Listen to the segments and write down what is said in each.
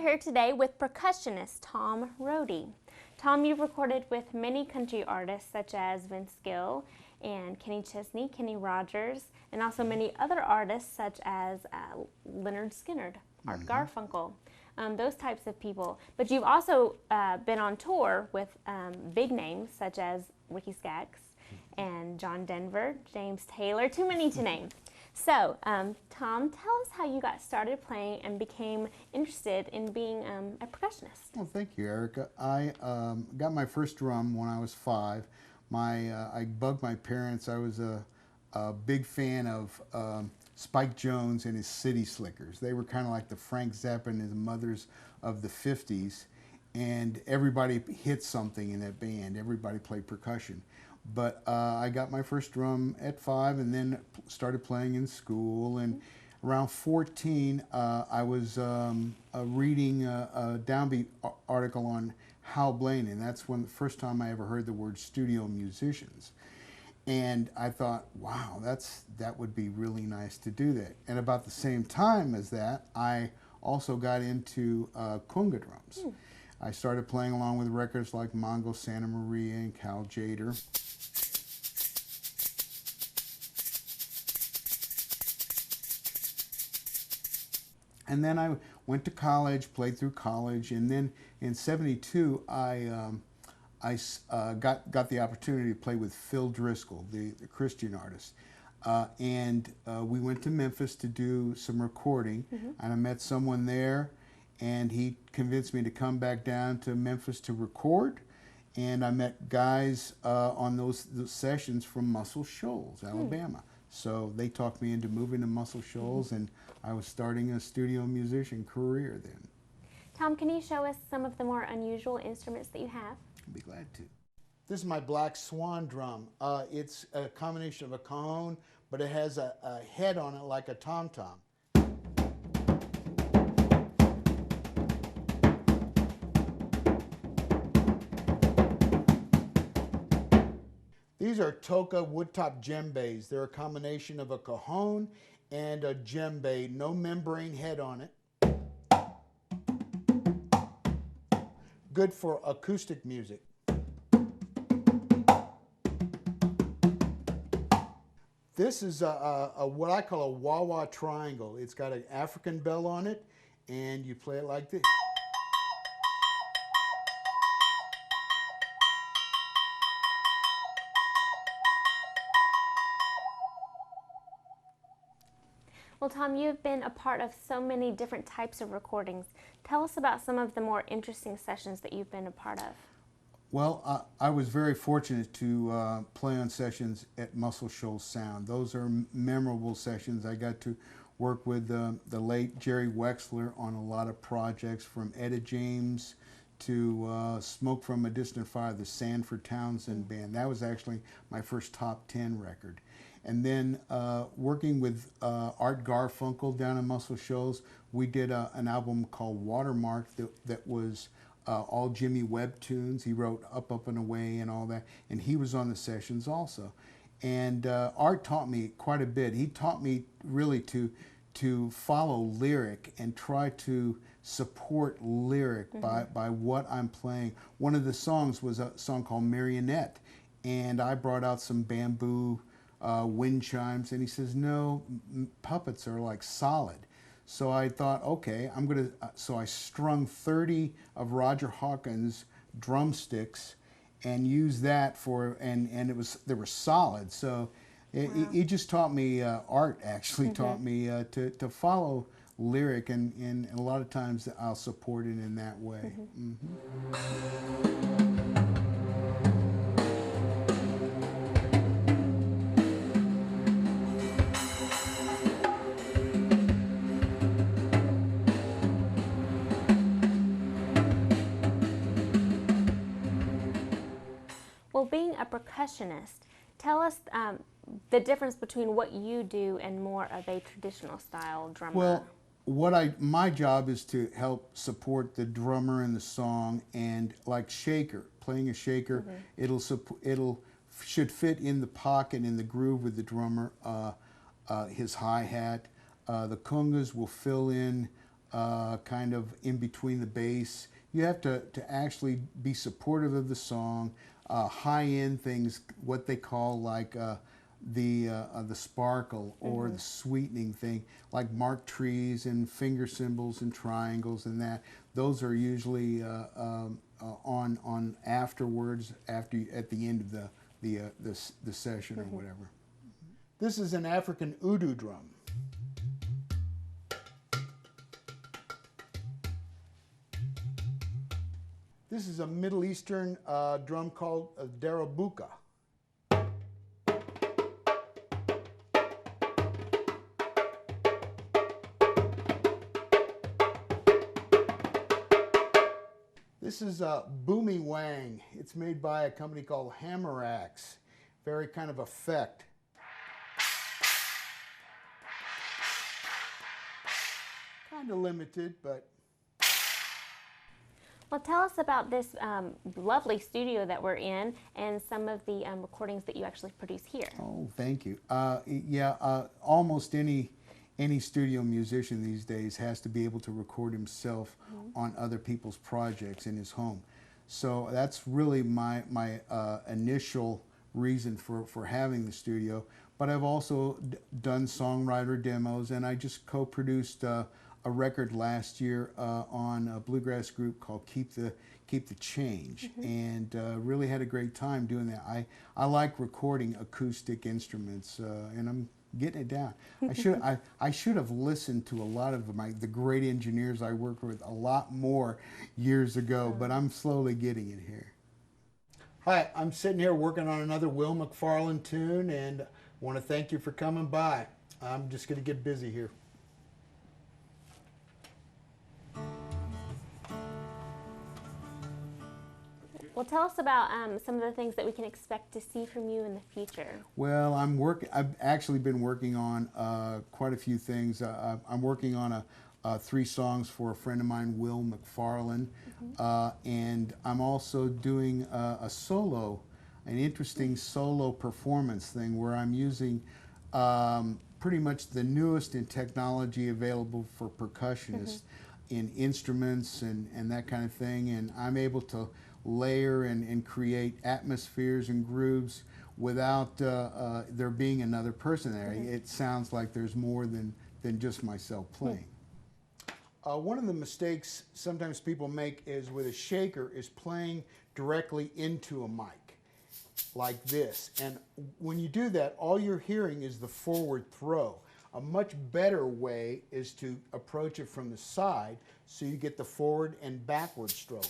here today with percussionist Tom Roady. Tom, you've recorded with many country artists such as Vince Gill and Chesney, Kenny Rogers, and also many other artists such as Lynyrd, Skynyrd, Art Garfunkel, those types of people. But you've also been on tour with big names such as Ricky Skaggs and John Denver, James Taylor, too many to name. So, Tom, tell us how you got started playing and became interested in being a percussionist. Well, thank you, Erica. I got my first drum when I was 5. I bugged my parents. I was a big fan of Spike Jones and his City Slickers. They were kind of like the Frank Zappa and his mothers of the 50s, and everybody hit something in that band. Everybody played percussion. But I got my first drum at 5 and then started playing in school. And around 14, I was reading a Downbeat article on Hal Blaine, and that's when the first time I ever heard the word studio musicians. And I thought, wow, that would be really nice to do that. And about the same time as that, I also got into conga drums. I started playing along with records like Mongo Santa Maria and Cal Jader. And then I went to college, played through college, and then in '72 I got the opportunity to play with Phil Driscoll, the Christian artist. And we went to Memphis to do some recording, and I met someone there, and he convinced me to come back down to Memphis to record. And I met guys on those sessions from Muscle Shoals, Alabama. So they talked me into moving to Muscle Shoals, and I was starting a studio musician career then. Tom, can you show us some of the more unusual instruments that you have? I'd be glad to. This is my Black Swan drum. It's a combination of a cajon, but it has a head on it like a tom-tom. These are Toka woodtop djembes. They're a combination of a cajon and a djembe, no membrane head on it. Good for acoustic music. This is what I call a wah-wah triangle. It's got an African bell on it, and you play it like this. Well, Tom, you've been a part of so many different types of recordings. Tell us about some of the more interesting sessions that you've been a part of. Well, I was very fortunate to play on sessions at Muscle Shoals Sound. Those are memorable sessions. I got to work with the late Jerry Wexler on a lot of projects, from Etta James to Smoke from a Distant Fire, the Sanford Townsend Band. That was actually my first top 10 record. And then working with Art Garfunkel down in Muscle Shoals, we did an album called Watermark that was all Jimmy Webb tunes. He wrote Up, Up and Away and all that, and he was on the sessions also. And Art taught me quite a bit. He taught me really to follow lyric and try to support lyric by what I'm playing. One of the songs was a song called Marionette, and I brought out some bamboo wind chimes, and he says, no, puppets are like solid. So I thought, okay, so I strung 30 of Roger Hawkins' drumsticks and used that and they were solid. So he just taught me, Art actually taught me to follow lyric, and a lot of times I'll support it in that way. Well, being a percussionist, tell us the difference between what you do and more of a traditional style drummer. Well, my job is to help support the drummer in the song, and like shaker, playing a shaker, it'll should fit in the pocket, in the groove with the drummer, his hi-hat. The congas will fill in kind of in between the bass. You have to actually be supportive of the song, high-end things, what they call like the sparkle or the sweetening thing, like marked trees and finger cymbals and triangles and that. Those are usually on afterwards, at the end of the session or whatever. This is an African udu drum. This is a Middle Eastern drum called darabuka. This is a boomy wang. It's made by a company called Hammer Axe. Very kind of effect. Kind of limited, but. Well, tell us about this lovely studio that we're in and some of the recordings that you actually produce here. Oh, thank you. Almost any studio musician these days has to be able to record himself on other people's projects in his home. So that's really my initial reason for having the studio. But I've also done songwriter demos, and I just co-produced a record last year on a bluegrass group called Keep the Change, and really had a great time doing that. I like recording acoustic instruments, and I'm getting it down. I should have listened to a lot of the great engineers I worked with a lot more years ago, but I'm slowly getting it here. Hi, I'm sitting here working on another Will McFarlane tune, and want to thank you for coming by. I'm just going to get busy here. Well, tell us about some of the things that we can expect to see from you in the future. Well, I've actually been working on quite a few things. I'm working on 3 songs for a friend of mine, Will McFarlane, and I'm also doing an interesting solo performance thing where I'm using pretty much the newest in technology available for percussionists in instruments and that kind of thing, and I'm able to layer and create atmospheres and grooves without there being another person there. It sounds like there's more than just myself playing. One of the mistakes sometimes people make is with a shaker is playing directly into a mic like this, and when you do that, all you're hearing is the forward throw. A much better way is to approach it from the side so you get the forward and backward stroke.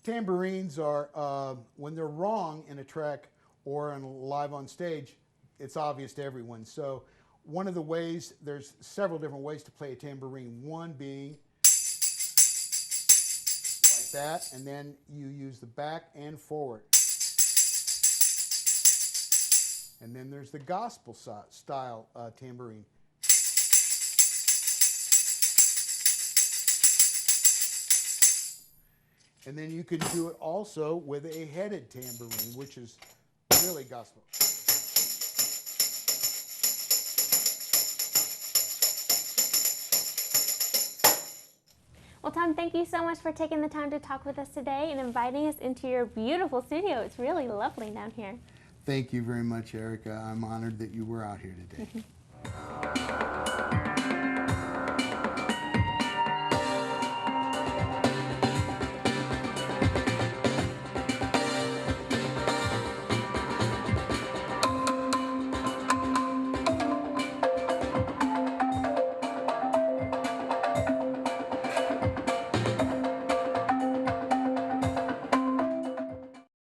Tambourines are, when they're wrong in a track or live on stage, it's obvious to everyone. So one of the ways, there's several different ways to play a tambourine. One being like that, and then you use the back and forward. And then there's the gospel style tambourine. And then you can do it also with a headed tambourine, which is really gospel. Well, Tom, thank you so much for taking the time to talk with us today and inviting us into your beautiful studio. It's really lovely down here. Thank you very much, Erica. I'm honored that you were out here today.